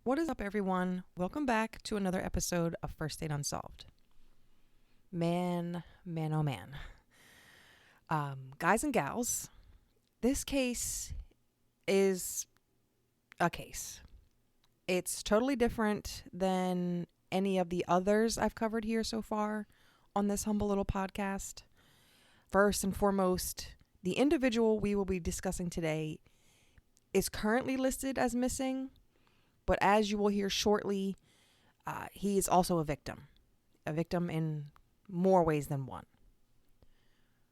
What is up, everyone? Welcome back to another episode of First Date Unsolved. Man, oh man. Guys and gals, this case is a case. It's totally different than any of the others I've covered here so far on this humble little podcast. First and foremost, the individual we will be discussing today is currently listed as missing, but as you will hear shortly, he is also a victim in more ways than one.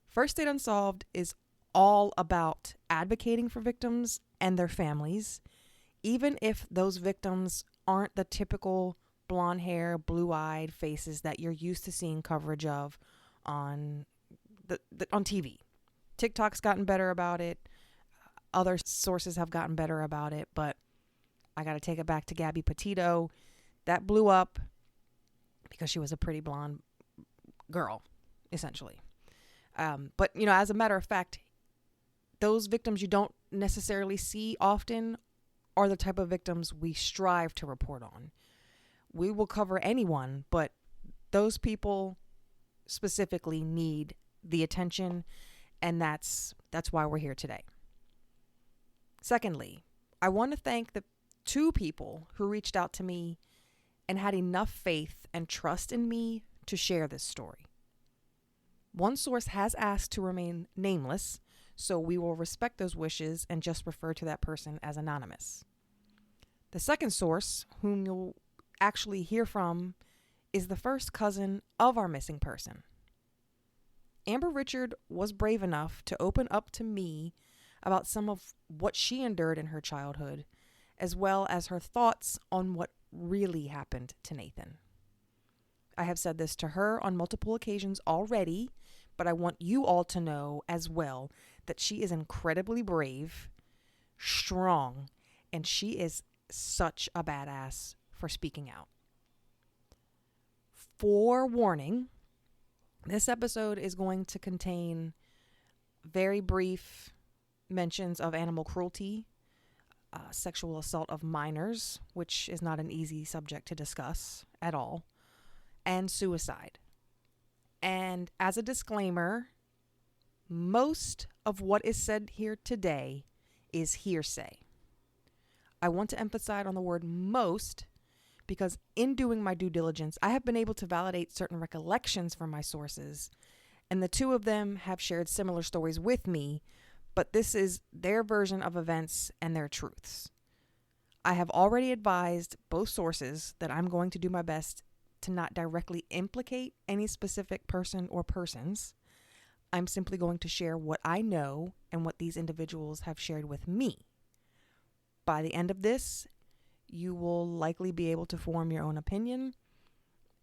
First Date Unsolved is all about advocating for victims and their families, even if those victims aren't the typical blonde hair, blue-eyed faces that you're used to seeing coverage of on on TV. TikTok's gotten better about it. Other sources have gotten better about it, but I got to take it back to Gabby Petito. That blew up because she was a pretty blonde girl, essentially. But, as a matter of fact, those victims you don't necessarily see often are the type of victims we strive to report on. We will cover anyone, but those people specifically need the attention, and that's why we're here today. Secondly, I want to thank the two people who reached out to me and had enough faith and trust in me to share this story. One source has asked to remain nameless, so we will respect those wishes and just refer to that person as anonymous. The second source, whom you'll actually hear from, is the first cousin of our missing person. Amber Richard was brave enough to open up to me about some of what she endured in her childhood, as well as her thoughts on what really happened to Nathan. I have said this to her on multiple occasions already, but I want you all to know as well that she is incredibly brave, strong, and she is such a badass for speaking out. Forewarning, this episode is going to contain very brief mentions of animal cruelty, sexual assault of minors, which is not an easy subject to discuss at all, and suicide. And as a disclaimer, most of what is said here today is hearsay. I want to emphasize on the word most because in doing my due diligence, I have been able to validate certain recollections from my sources, and the two of them have shared similar stories with me, but this is their version of events and their truths. I have already advised both sources that I'm going to do my best to not directly implicate any specific person or persons. I'm simply going to share what I know and what these individuals have shared with me. By the end of this, you will likely be able to form your own opinion,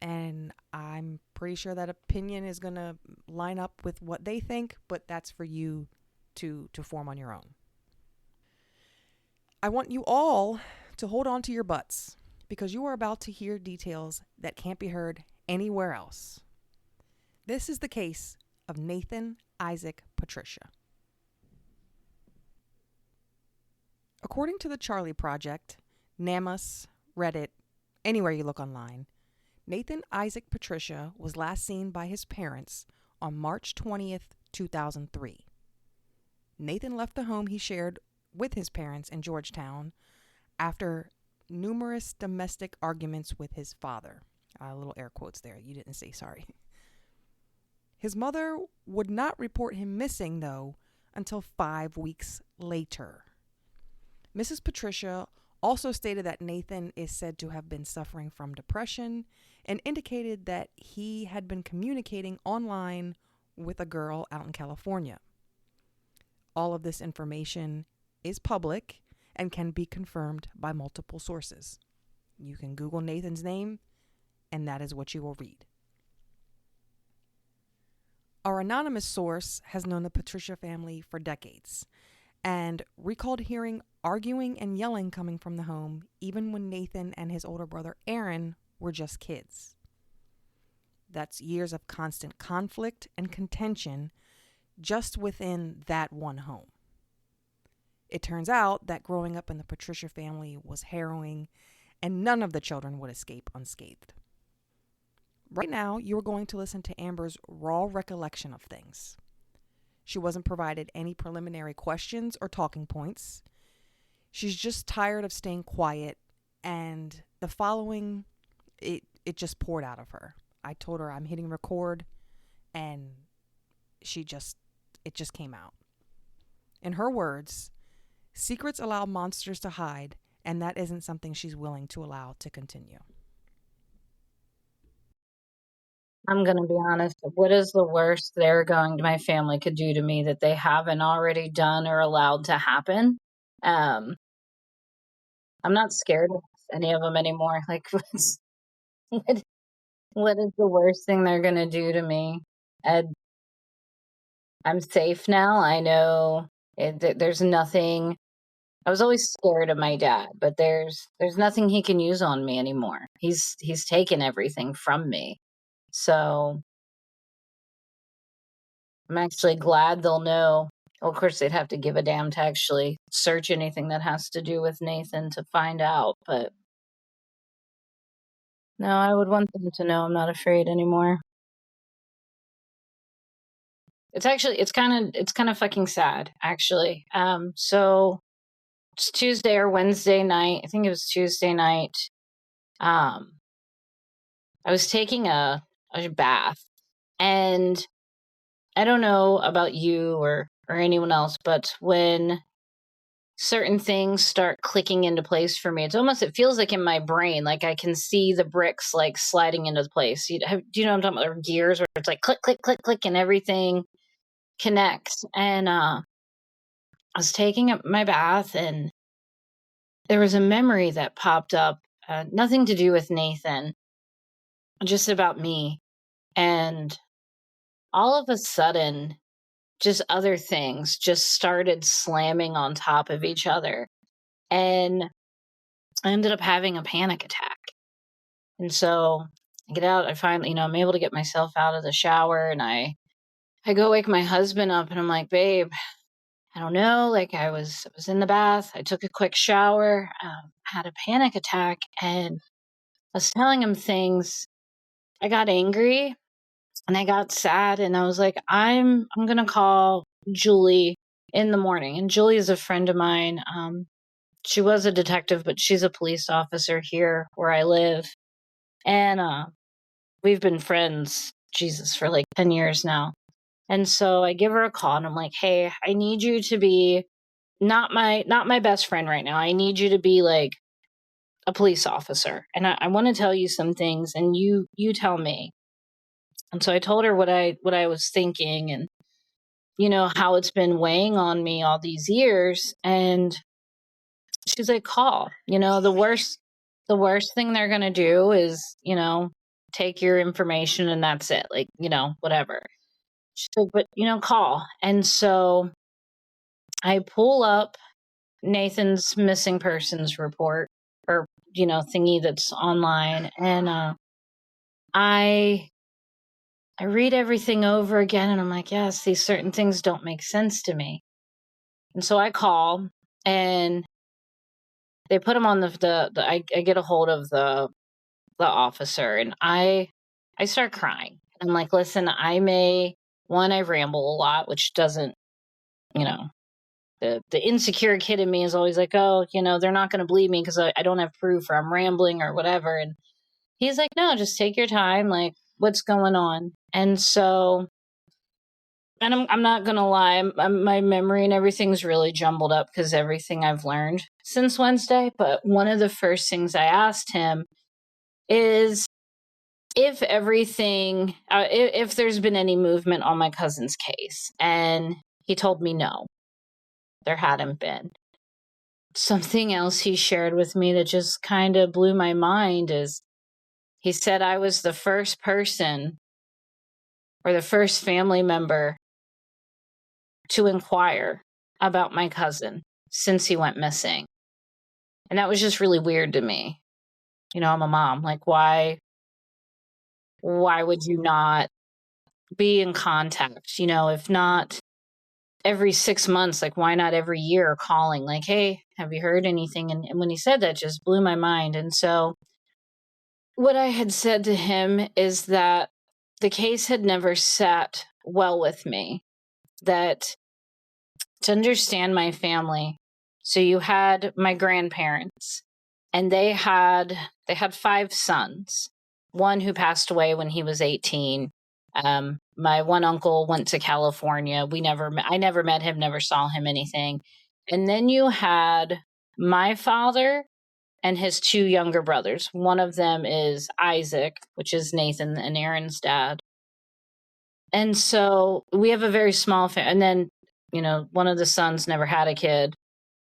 and I'm pretty sure that opinion is going to line up with what they think, but that's for you to form on your own. I want you all to hold on to your butts because you are about to hear details that can't be heard anywhere else. This is the case of Nathan Isaac Patrycia. According to the Charlie Project, Namus, Reddit, anywhere you look online, Nathan Isaac Patrycia was last seen by his parents on March 20th, 2003. Nathan left the home he shared with his parents in Georgetown after numerous domestic arguments with his father. Little air quotes there. You didn't say sorry. His mother would not report him missing, though, until 5 weeks later. Mrs. Patrycia also stated that Nathan is said to have been suffering from depression and indicated that he had been communicating online with a girl out in California. All of this information is public and can be confirmed by multiple sources. You can Google Nathan's name, and that is what you will read. Our anonymous source has known the Patrycia family for decades and recalled hearing arguing and yelling coming from the home even when Nathan and his older brother Aaron were just kids. That's years of constant conflict and contention just within that one home. It turns out that growing up in the Patrycia family was harrowing and none of the children would escape unscathed. Right now, you are going to listen to Amber's raw recollection of things. She wasn't provided any preliminary questions or talking points. She's just tired of staying quiet, and the following, it just poured out of her. I told her I'm hitting record, and it just came out. In her words, secrets allow monsters to hide, and that isn't something she's willing to allow to continue. I'm going to be honest. What is the worst my family could do to me that they haven't already done or allowed to happen? I'm not scared of any of them anymore. Like, what, what is the worst thing they're going to do to me? I'm safe now. I know there's nothing. I was always scared of my dad, but there's nothing he can use on me anymore. He's taken everything from me. So I'm actually glad they'll know. Well, of course, they'd have to give a damn to actually search anything that has to do with Nathan to find out. But no, I would want them to know I'm not afraid anymore. It's kind of fucking sad, actually. So it's Tuesday or Wednesday night. I think it was Tuesday night. I was taking a bath, and I don't know about you or anyone else, but when certain things start clicking into place for me, it feels like in my brain, like I can see the bricks like sliding into place. Do you know what I'm talking about? Or gears where it's like click, click, click, click, and everything connects. And I was taking my bath, and there was a memory that popped up, nothing to do with Nathan, just about me. And all of a sudden, just other things just started slamming on top of each other. And I ended up having a panic attack. And so I get out, I finally, I'm able to get myself out of the shower, and I go wake my husband up, and I'm like, babe, I don't know, like I was in the bath, I took a quick shower, had a panic attack, and I was telling him things. I got angry and I got sad, and I was like, I'm going to call Julie in the morning. And Julie is a friend of mine. She was a detective, but she's a police officer here where I live. And we've been friends, Jesus, for like 10 years now. And so I give her a call, and I'm like, hey, I need you to be not my best friend right now. I need you to be like a police officer. And I want to tell you some things, and you tell me. And so I told her what I was thinking, and how it's been weighing on me all these years. And she's like, call. The worst thing they're going to do is, take your information, and that's it. Like, whatever. She's like, but, call. And so I pull up Nathan's missing persons report, or, thingy that's online. And I read everything over again, and I'm like, yes, these certain things don't make sense to me. And so I call, and they put him on I get a hold of the officer, and I start crying. I'm like, listen, I ramble a lot, which doesn't, the insecure kid in me is always like, oh, they're not going to believe me because I don't have proof, or I'm rambling or whatever. And he's like, no, just take your time. Like, what's going on? And so, and I'm not going to lie, my memory and everything's really jumbled up because everything I've learned since Wednesday. But one of the first things I asked him is if there's been any movement on my cousin's case. And he told me no, there hadn't been. Something else he shared with me that just kind of blew my mind is he said I was the first person or the first family member to inquire about my cousin since he went missing. And that was just really weird to me. I'm a mom. Like, why would you not be in contact? If not every 6 months, like, why not every year, calling, like, hey, have you heard anything? And when he said that, just blew my mind. And so what I had said to him is that the case had never sat well with me, that to understand my family. So you had my grandparents, and they had 5 sons. One who passed away when he was 18. My one uncle went to California. I never met him, never saw him, anything. And then you had my father and his 2 younger brothers. One of them is Isaac, which is Nathan and Aaron's dad. And so we have a very small family. And then, one of the sons never had a kid.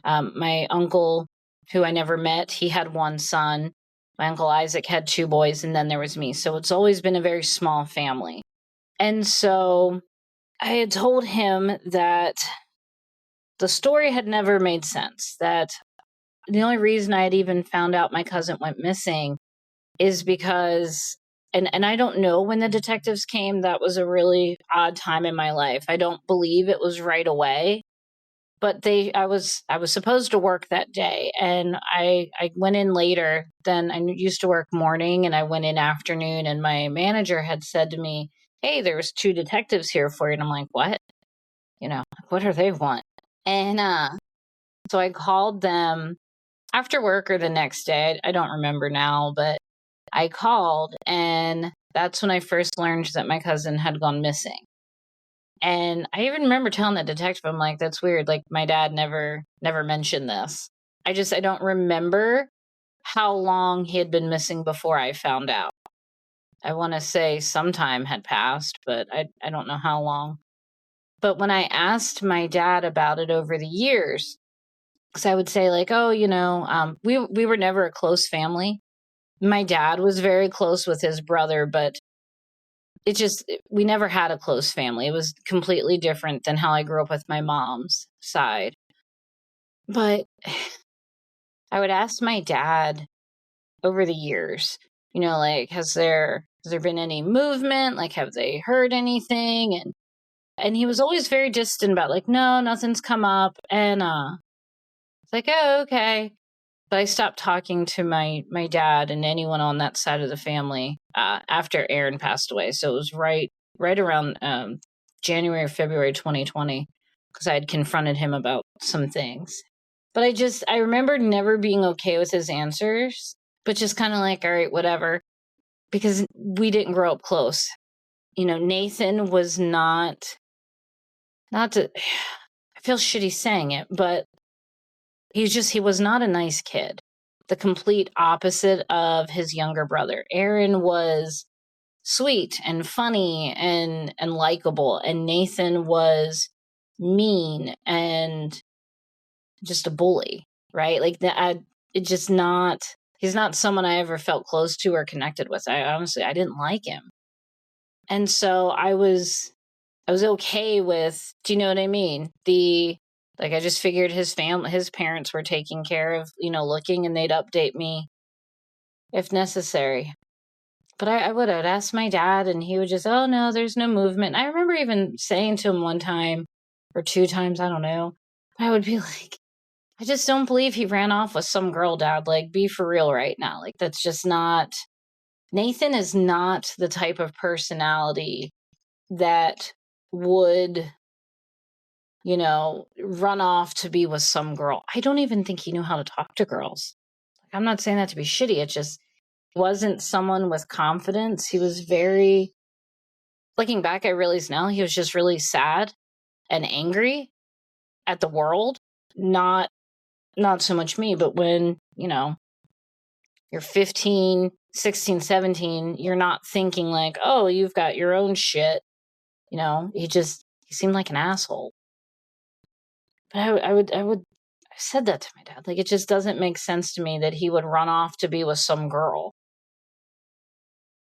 My uncle, who I never met, he had one son. My uncle Isaac had 2 boys, and then there was me. So it's always been a very small family. And so I had told him that the story had never made sense, that the only reason I had even found out my cousin went missing is because, and I don't know when the detectives came. That was a really odd time in my life. I don't believe it was right away, but I was supposed to work that day, and I went in later than I used to work morning, and I went in afternoon, and my manager had said to me, hey, there's 2 detectives here for you. And I'm like, what? What do they want? And so I called them after work or the next day. I don't remember now, but I called, and that's when I first learned that my cousin had gone missing. And I even remember telling the detective, I'm like, that's weird. Like, my dad never mentioned this. I don't remember how long he had been missing before I found out. I want to say some time had passed, but I don't know how long. But when I asked my dad about it over the years, because I would say, like, oh, we were never a close family. My dad was very close with his brother, but we never had a close family. It was completely different than how I grew up with my mom's side. But I would ask my dad over the years, like, has there been any movement? Like, have they heard anything? And he was always very distant about, like, no, nothing's come up. And it's like, oh, okay. But I stopped talking to my dad and anyone on that side of the family after Aaron passed away. So it was right around January or February 2020, because I had confronted him about some things. But I remember never being okay with his answers, but just kind of like, all right, whatever, because we didn't grow up close. Nathan was not to, I feel shitty saying it, but he was not a nice kid. The complete opposite of his younger brother. Aaron was sweet and funny and likable, and Nathan was mean and just a bully, right? Like that. He's not someone I ever felt close to or connected with. I didn't like him. And so I was okay with, do you know what I mean? I just figured his parents were taking care of, looking, and they'd update me if necessary. But I would ask my dad, and he would just, oh, no, there's no movement. I remember even saying to him one time or 2 times, I don't know, I would be like, I just don't believe he ran off with some girl, Dad. Like, be for real right now. Like, that's just not, Nathan is not the type of personality that would, run off to be with some girl. I don't even think he knew how to talk to girls. Like, I'm not saying that to be shitty. It just wasn't someone with confidence. He was very, looking back, I realize now he was just really sad and angry at the world. Not so much me, but when, you're 15, 16, 17, you're not thinking like, oh, you've got your own shit. He seemed like an asshole. But I said that to my dad. Like, it just doesn't make sense to me that he would run off to be with some girl.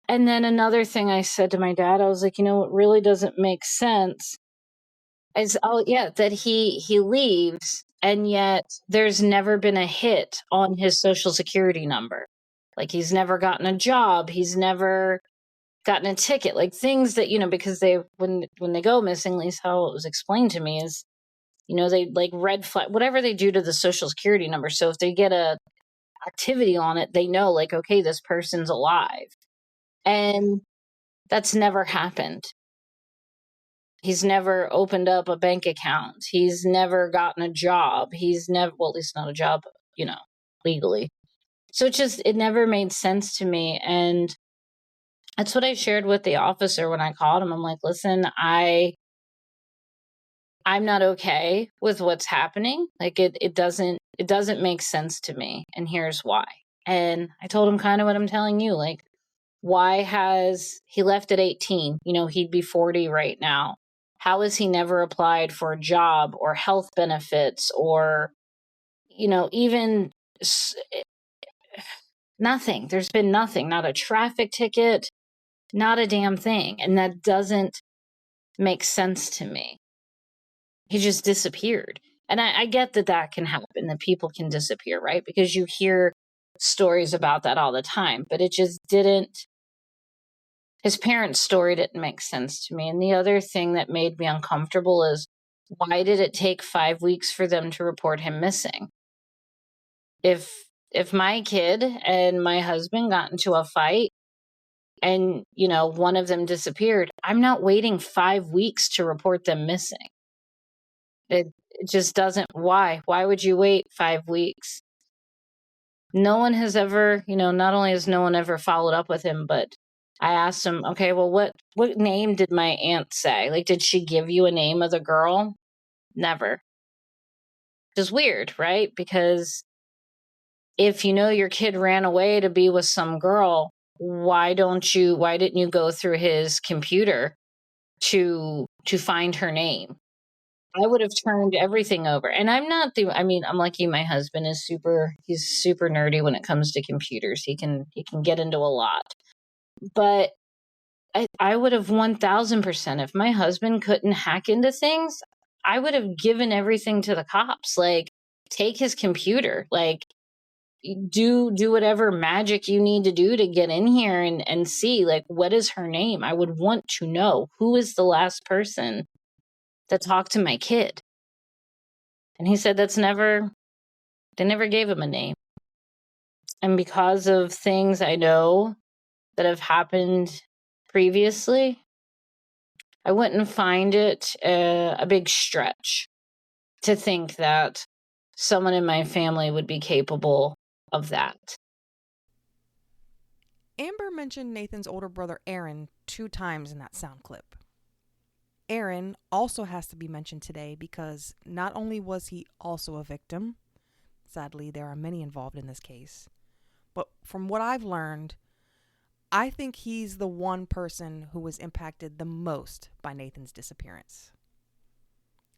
And then another thing I said to my dad, I was like, what really doesn't make sense is, that he leaves, and yet there's never been a hit on his social security number. Like, he's never gotten a job. He's never gotten a ticket. Like, things that, because when they go missing, at least how it was explained to me, is They like red flag, whatever they do to the social security number. So if they get a activity on it, they know like, okay, this person's alive. And that's never happened. He's never opened up a bank account. He's never gotten a job. He's never, well, at least not a job, legally. So it never made sense to me. And that's what I shared with the officer when I called him. I'm like, listen, I'm not okay with what's happening. Like it doesn't make sense to me. And here's why. And I told him kind of what I'm telling you. Like, why has he left at 18? He'd be 40 right now. How has he never applied for a job or health benefits or, even nothing? There's been nothing, not a traffic ticket, not a damn thing. And that doesn't make sense to me. He just disappeared. And I get that can happen, that people can disappear, right? Because you hear stories about that all the time, but it just didn't. His parents' story didn't make sense to me. And the other thing that made me uncomfortable is, why did it take 5 weeks for them to report him missing? If my kid and my husband got into a fight and, one of them disappeared, I'm not waiting 5 weeks to report them missing. It just doesn't. Why would you wait 5 weeks? No one has ever, not only has no one ever followed up with him, but I asked him, okay, well, what name did my aunt say? Like, did she give you a name of the girl? Never. Which is weird, right? Because if your kid ran away to be with some girl, why didn't you go through his computer to find her name? I would have turned everything over. And I'm like you, my husband is he's super nerdy when it comes to computers. He can get into a lot. But I would have 1000%. If my husband couldn't hack into things, I would have given everything to the cops. Like, take his computer. Like, do whatever magic you need to do to get in here and see, like, what is her name? I would want to know who is the last person that talked to my kid. And he said they never gave him a name. And because of things I know that have happened previously, I wouldn't find it a big stretch to think that someone in my family would be capable of that. Amber mentioned Nathan's older brother Aaron 2 times in that sound clip. Aaron also has to be mentioned today because not only was he also a victim, sadly there are many involved in this case, but from what I've learned, I think he's the one person who was impacted the most by Nathan's disappearance.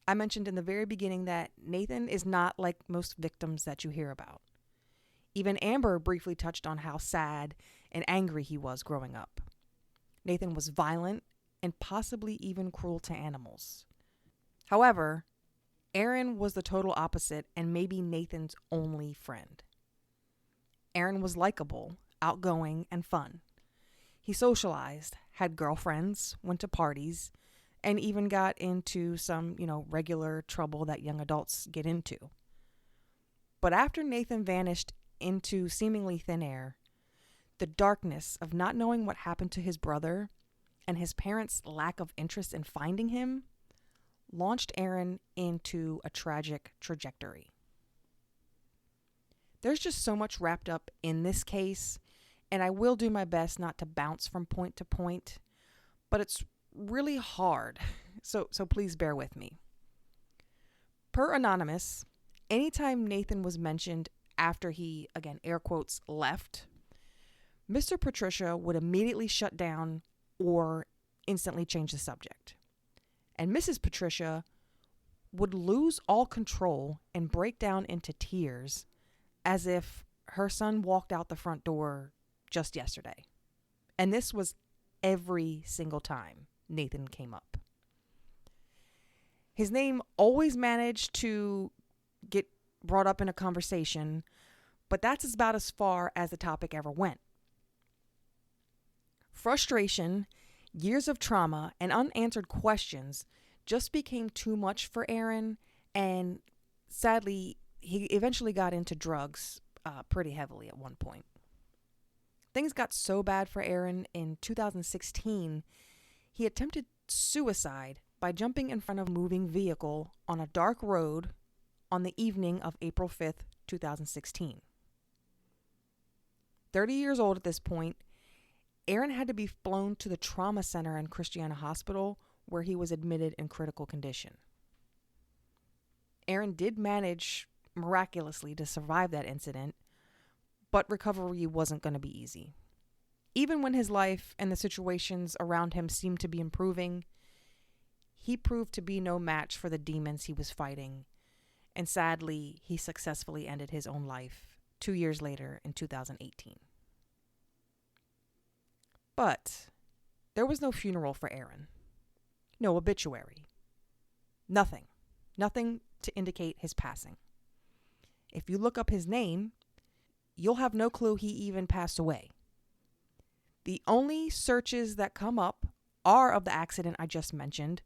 I mentioned in the very beginning that Nathan is not like most victims that you hear about. Even Amber briefly touched on how sad and angry he was growing up. Nathan was violent and possibly even cruel to animals. However, Aaron was the total opposite and maybe Nathan's only friend. Aaron was likable, outgoing, and fun. He socialized, had girlfriends, went to parties, and even got into some, regular trouble that young adults get into. But after Nathan vanished into seemingly thin air, the darkness of not knowing what happened to his brother and his parents' lack of interest in finding him launched Aaron into a tragic trajectory. There's just so much wrapped up in this case, and I will do my best not to bounce from point to point, but it's really hard, so please bear with me. Per Anonymous, anytime Nathan was mentioned after he, again, air quotes, left, Mr. Patrycia would immediately shut down or instantly change the subject. And Mrs. Patrycia would lose all control and break down into tears as if her son walked out the front door just yesterday. And this was every single time Nathan came up. His name always managed to get brought up in a conversation, but that's about as far as the topic ever went. Frustration, years of trauma, and unanswered questions just became too much for Aaron, And sadly, he eventually got into drugs pretty heavily at one point. Things got so bad for Aaron in 2016, he attempted suicide by jumping in front of a moving vehicle on a dark road on the evening of April 5th, 2016. 30 years old at this point, Aaron had to be flown to the trauma center in Christiana Hospital, where he was admitted in critical condition. Aaron did manage miraculously to survive that incident, but recovery wasn't going to be easy. Even when his life and the situations around him seemed to be improving, he proved to be no match for the demons he was fighting, and sadly, he successfully ended his own life 2 years later in 2018. But there was no funeral for Aaron, no obituary, nothing to indicate his passing. If you look up his name, you'll have no clue he even passed away. The only searches that come up are of the accident I just mentioned,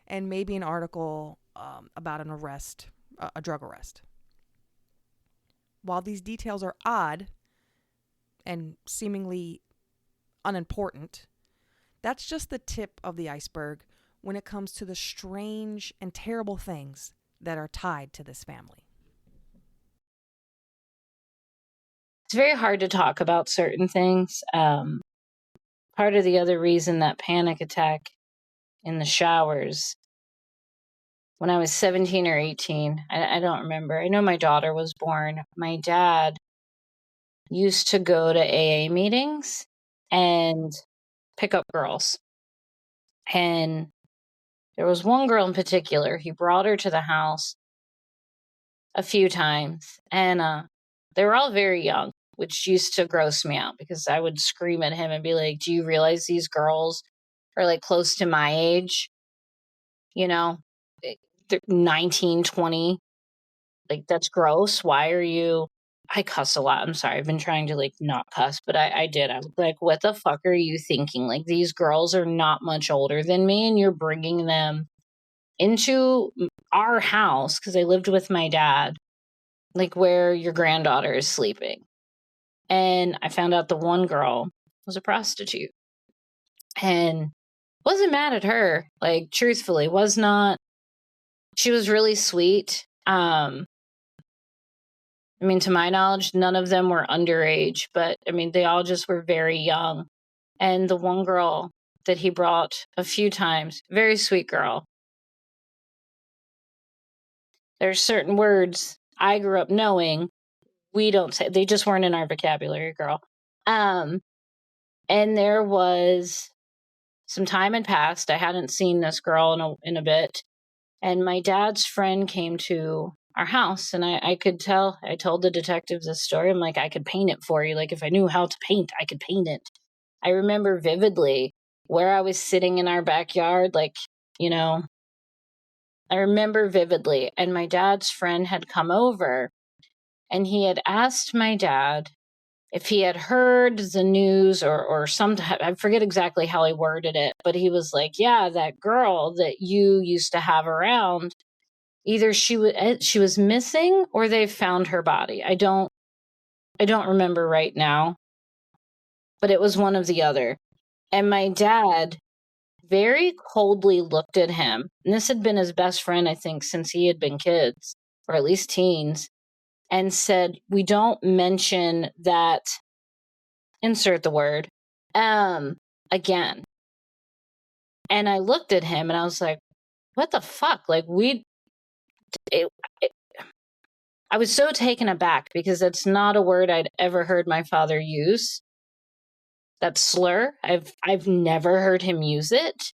and maybe an article about an arrest, a drug arrest. While these details are odd and seemingly unimportant, that's just the tip of the iceberg when it comes to the strange and terrible things that are tied to this family. It's very hard to talk about certain things. Part of the other reason that panic attack in the showers, when I was 17 or 18, I don't remember. I know my daughter was born. My dad used to go to AA meetings and pick up girls. And there was one girl in particular, he brought her to the house a few times, and they were all very young, which used to gross me out because I would scream at him and be like, do you realize these girls are like close to my age? You know, they're 19, 20. Like, that's gross. Why are you? I cuss a lot. I'm sorry. I've been trying to like not cuss, but I did. I was like, what the fuck are you thinking? Like, these girls are not much older than me, and you're bringing them into our house because I lived with my dad, like where your granddaughter is sleeping. And I found out the one girl was a prostitute, and wasn't mad at her. Like, truthfully, was not. She was really sweet. I mean, to my knowledge, none of them were underage, but I mean, they all just were very young. And the one girl that he brought a few times, very sweet girl. There's certain words I grew up knowing we don't say, they just weren't in our vocabulary, girl. And there was some time had passed. I hadn't seen this girl in a bit. And my dad's friend came to our house, and I could tell. I told the detectives this story. I'm like, I could paint it for you. Like, if I knew how to paint, I could paint it. I remember vividly where I was sitting in our backyard, like, you know, I remember vividly. And my dad's friend had come over, and he had asked my dad if he had heard the news or some, I forget exactly how he worded it, but he was like, yeah, that girl that you used to have around, either she was missing or they found her body. I don't remember right now, but it was one of the other. And my dad very coldly looked at him. And this had been his best friend, I think, since he had been kids, or at least teens, and said, we don't mention that, insert the word, again. And I looked at him and I was like, what the fuck? Like, I was so taken aback because that's not a word I'd ever heard my father use. That slur, I've never heard him use it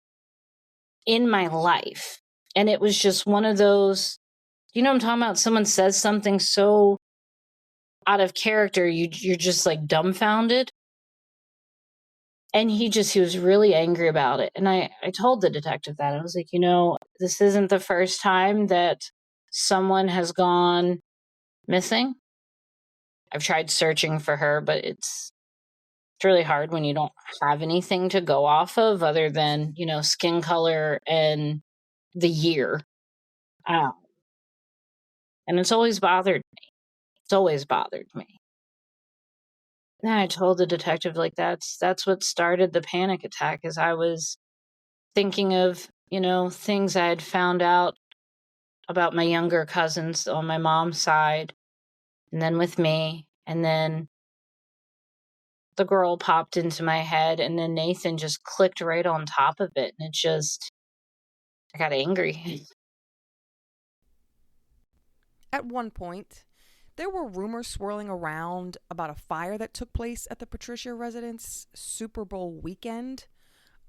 in my life. And it was just one of those, you know what I'm talking about? Someone says something so out of character, you're just like dumbfounded. And he was really angry about it. And I told the detective that. I was like, this isn't the first time that someone has gone missing. I've tried searching for her, but it's really hard when you don't have anything to go off of other than, skin color and the year. And it's always bothered me. It's always bothered me. And I told the detective, like, that's what started the panic attack, is I was thinking of, things I had found out about my younger cousins on my mom's side, and then with me, and then the girl popped into my head, and then Nathan just clicked right on top of it, and I got angry. At one point, there were rumors swirling around about a fire that took place at the Patrycia residence Super Bowl weekend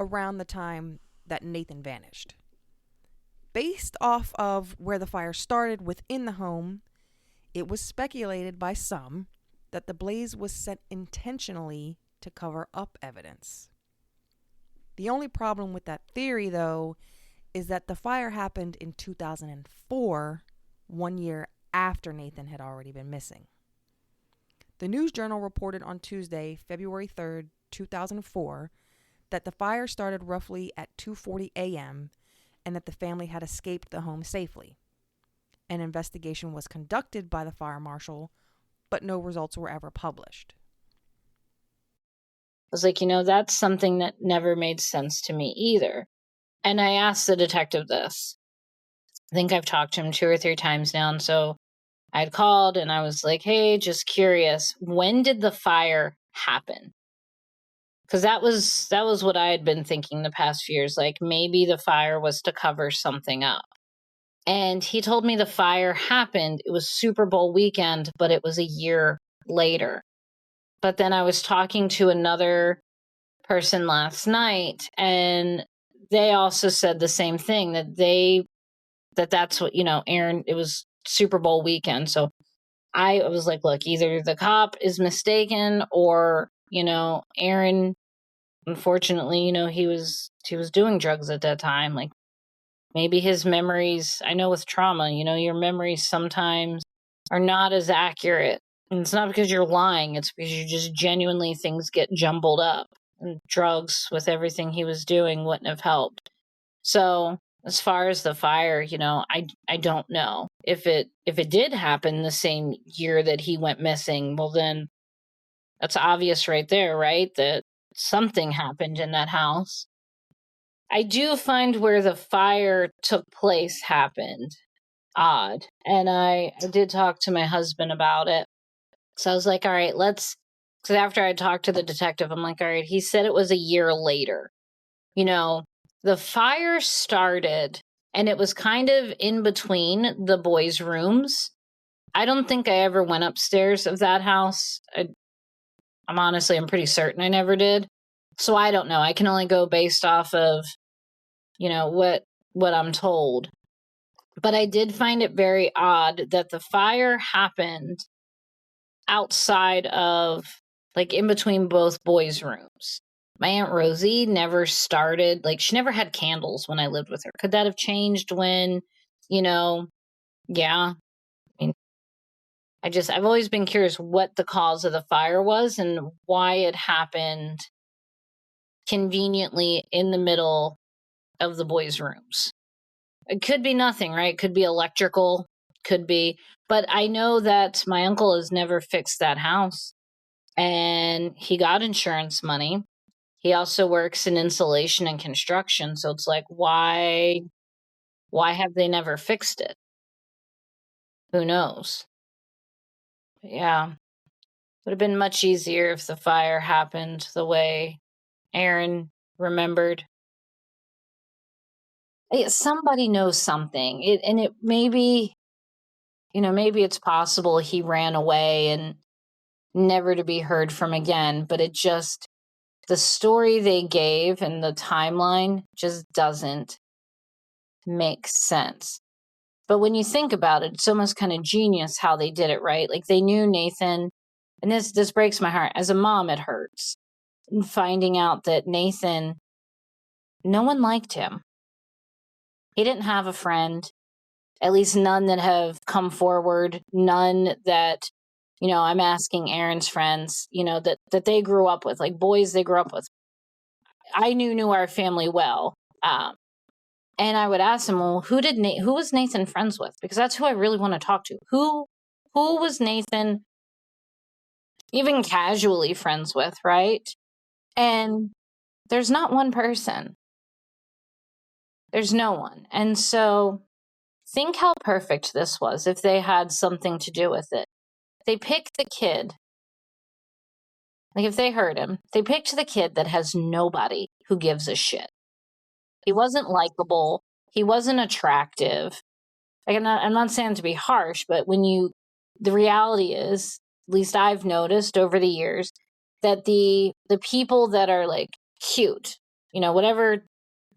around the time that Nathan vanished. Based off of where the fire started within the home, it was speculated by some that the blaze was set intentionally to cover up evidence. The only problem with that theory, though, is that the fire happened in 2004, 1 year after Nathan had already been missing. The News Journal reported on Tuesday, February 3rd, 2004, that the fire started roughly at 2:40 a.m. and that the family had escaped the home safely. An investigation was conducted by the fire marshal, but no results were ever published. I was like, that's something that never made sense to me either. And I asked the detective this. I think I've talked to him 2 or 3 times now. And so I'd called and I was like, hey, just curious, when did the fire happen? Because that was what I had been thinking the past few years. Like, maybe the fire was to cover something up. And he told me the fire happened. It was Super Bowl weekend, but it was a year later. But then I was talking to another person last night, and they also said the same thing, that's what, Aaron, it was Super Bowl weekend. So I was like, look, either the cop is mistaken, or, Aaron, unfortunately, he was doing drugs at that time. Like, maybe his memories, I know with trauma, your memories sometimes are not as accurate. And it's not because you're lying, it's because you just genuinely, things get jumbled up. And drugs with everything he was doing wouldn't have helped. So as far as the fire, I don't know. If it did happen the same year that he went missing, well then that's obvious right there, right? That something happened in that house. I do find where the fire took place happened odd. And I did talk to my husband about it. So I was like, all right, because after I talked to the detective, I'm like, all right, he said it was a year later. The fire started and it was kind of in between the boys' rooms. I don't think I ever went upstairs of that house. I'm pretty certain I never did. So I don't know. I can only go based off of, what I'm told. But I did find it very odd that the fire happened outside of, like, in between both boys' rooms. My Aunt Rosie never started, like, she never had candles when I lived with her. Could that have changed when, yeah. I mean, I've always been curious what the cause of the fire was and why it happened conveniently in the middle of the boys' rooms. It could be nothing, right? It could be electrical, could be. But I know that my uncle has never fixed that house, and he got insurance money. He also works in insulation and construction, so it's like, why have they never fixed it? Who knows? But yeah, would have been much easier if the fire happened the way Aaron remembered. Somebody knows something. It maybe, maybe it's possible he ran away and never to be heard from again, but the story they gave and the timeline just doesn't make sense. But when you think about it, it's almost kind of genius how they did it, right? Like, they knew Nathan, and this breaks my heart. As a mom, it hurts. Finding out that Nathan, no one liked him. He didn't have a friend, at least none that have come forward, none that, I'm asking Aaron's friends, that they grew up with, like boys they grew up with. I knew our family well. And I would ask him, well, who was Nathan friends with? Because that's who I really want to talk to. Who was Nathan even casually friends with, right? And there's not one person. There's no one. And so think how perfect this was if they had something to do with it. They picked the kid. Like, if they heard him, they picked the kid that has nobody who gives a shit. He wasn't likable. He wasn't attractive. Like, I'm not saying to be harsh, but the reality is, at least I've noticed over the years, that the people that are like cute, whatever,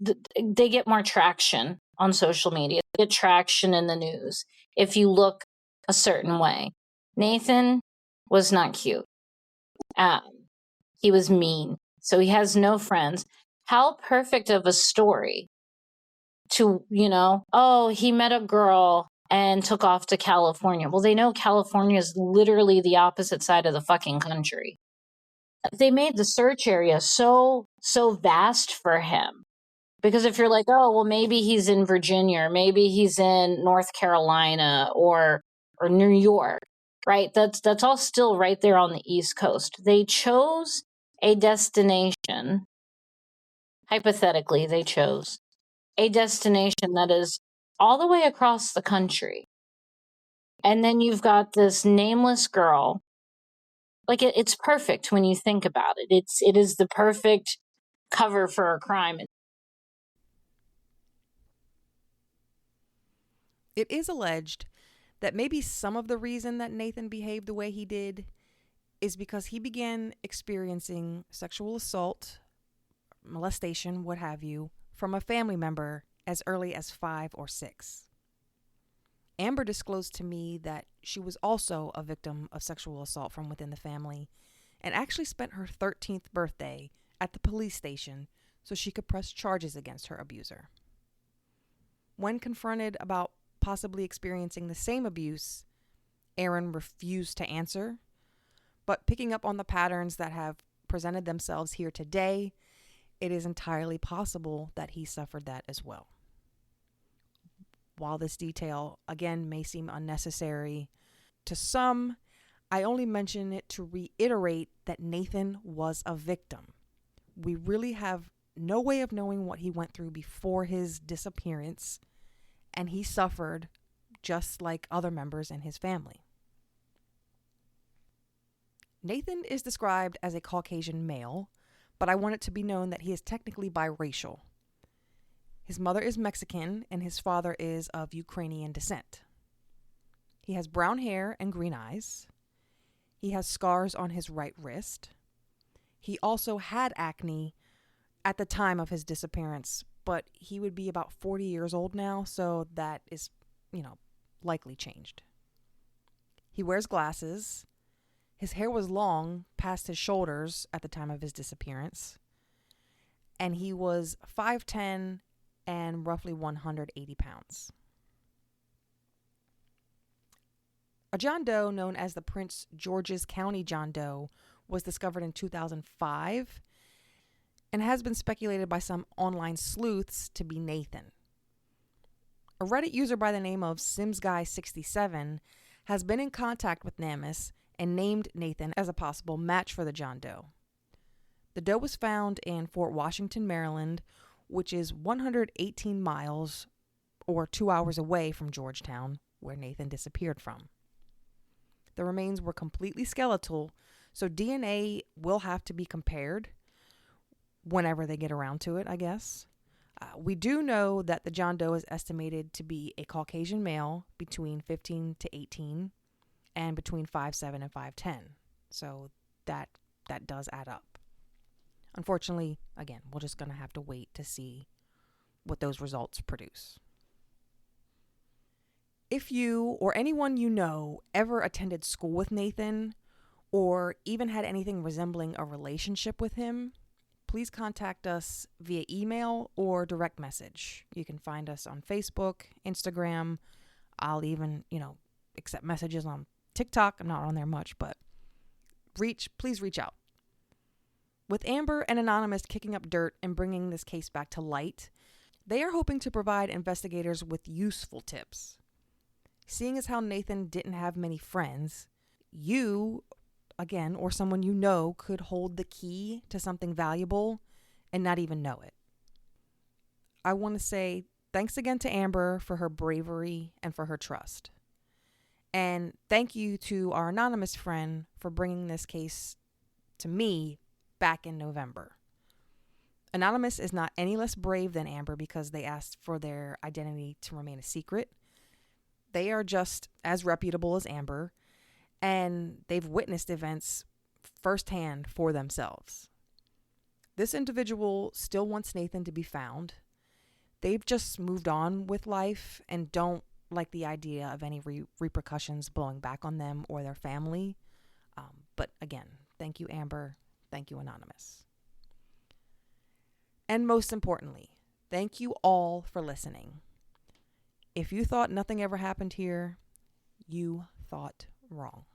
they get more traction on social media. They get traction in the news if you look a certain way. Nathan was not cute. Um, he was mean, so he has no friends. How perfect of a story to, oh, he met a girl and took off to California. Well, they know California is literally the opposite side of the fucking country. They made the search area so vast for him. Because if you're like, oh, well, maybe he's in Virginia, or maybe he's in North Carolina or New York, right? That's all still right there on the East Coast. They chose a destination. Hypothetically, they chose a destination that is all the way across the country. And then you've got this nameless girl. Like, it's perfect when you think about it. It is the perfect cover for a crime. It is alleged that maybe some of the reason that Nathan behaved the way he did is because he began experiencing sexual assault, molestation, what have you, from a family member as early as 5 or 6. Amber disclosed to me that she was also a victim of sexual assault from within the family and actually spent her 13th birthday at the police station so she could press charges against her abuser. When confronted about possibly experiencing the same abuse, Aaron refused to answer, but picking up on the patterns that have presented themselves here today, it is entirely possible that he suffered that as well. While this detail, again, may seem unnecessary to some, I only mention it to reiterate that Nathan was a victim. We really have no way of knowing what he went through before his disappearance, and he suffered just like other members in his family. Nathan is described as a Caucasian male, but I want it to be known that he is technically biracial. His mother is Mexican and his father is of Ukrainian descent. He has brown hair and green eyes. He has scars on his right wrist. He also had acne at the time of his disappearance, but he would be about 40 years old now, so that is, likely changed. He wears glasses. His hair was long past his shoulders at the time of his disappearance. And he was 5'10" and roughly 180 pounds. A John Doe known as the Prince George's County John Doe was discovered in 2005 and has been speculated by some online sleuths to be Nathan. A Reddit user by the name of SimsGuy67 has been in contact with Namus and named Nathan as a possible match for the John Doe. The doe was found in Fort Washington, Maryland, which is 118 miles or 2 hours away from Georgetown, where Nathan disappeared from. The remains were completely skeletal, so DNA will have to be compared whenever they get around to it, I guess. We do know that the John Doe is estimated to be a Caucasian male between 15 to 18 and between 5'7" and 5'10". So that does add up. Unfortunately, again, we're just going to have to wait to see what those results produce. If you or anyone you know ever attended school with Nathan or even had anything resembling a relationship with him, please contact us via email or direct message. You can find us on Facebook, Instagram. I'll even, accept messages on TikTok. I'm not on there much, but please reach out. With Amber and Anonymous kicking up dirt and bringing this case back to light, They are hoping to provide investigators with useful tips. Seeing as how Nathan didn't have many friends, you, again, or someone you know, could hold the key to something valuable and not even know it. I want to say thanks again to Amber for her bravery and for her trust. And thank you to our anonymous friend for bringing this case to me back in November. Anonymous is not any less brave than Amber because they asked for their identity to remain a secret. They are just as reputable as Amber, and they've witnessed events firsthand for themselves. This individual still wants Nathan to be found. They've just moved on with life and don't like the idea of any repercussions blowing back on them or their family. But again, thank you, Amber. Thank you, Anonymous. And most importantly, thank you all for listening. If you thought nothing ever happened here, you thought wrong.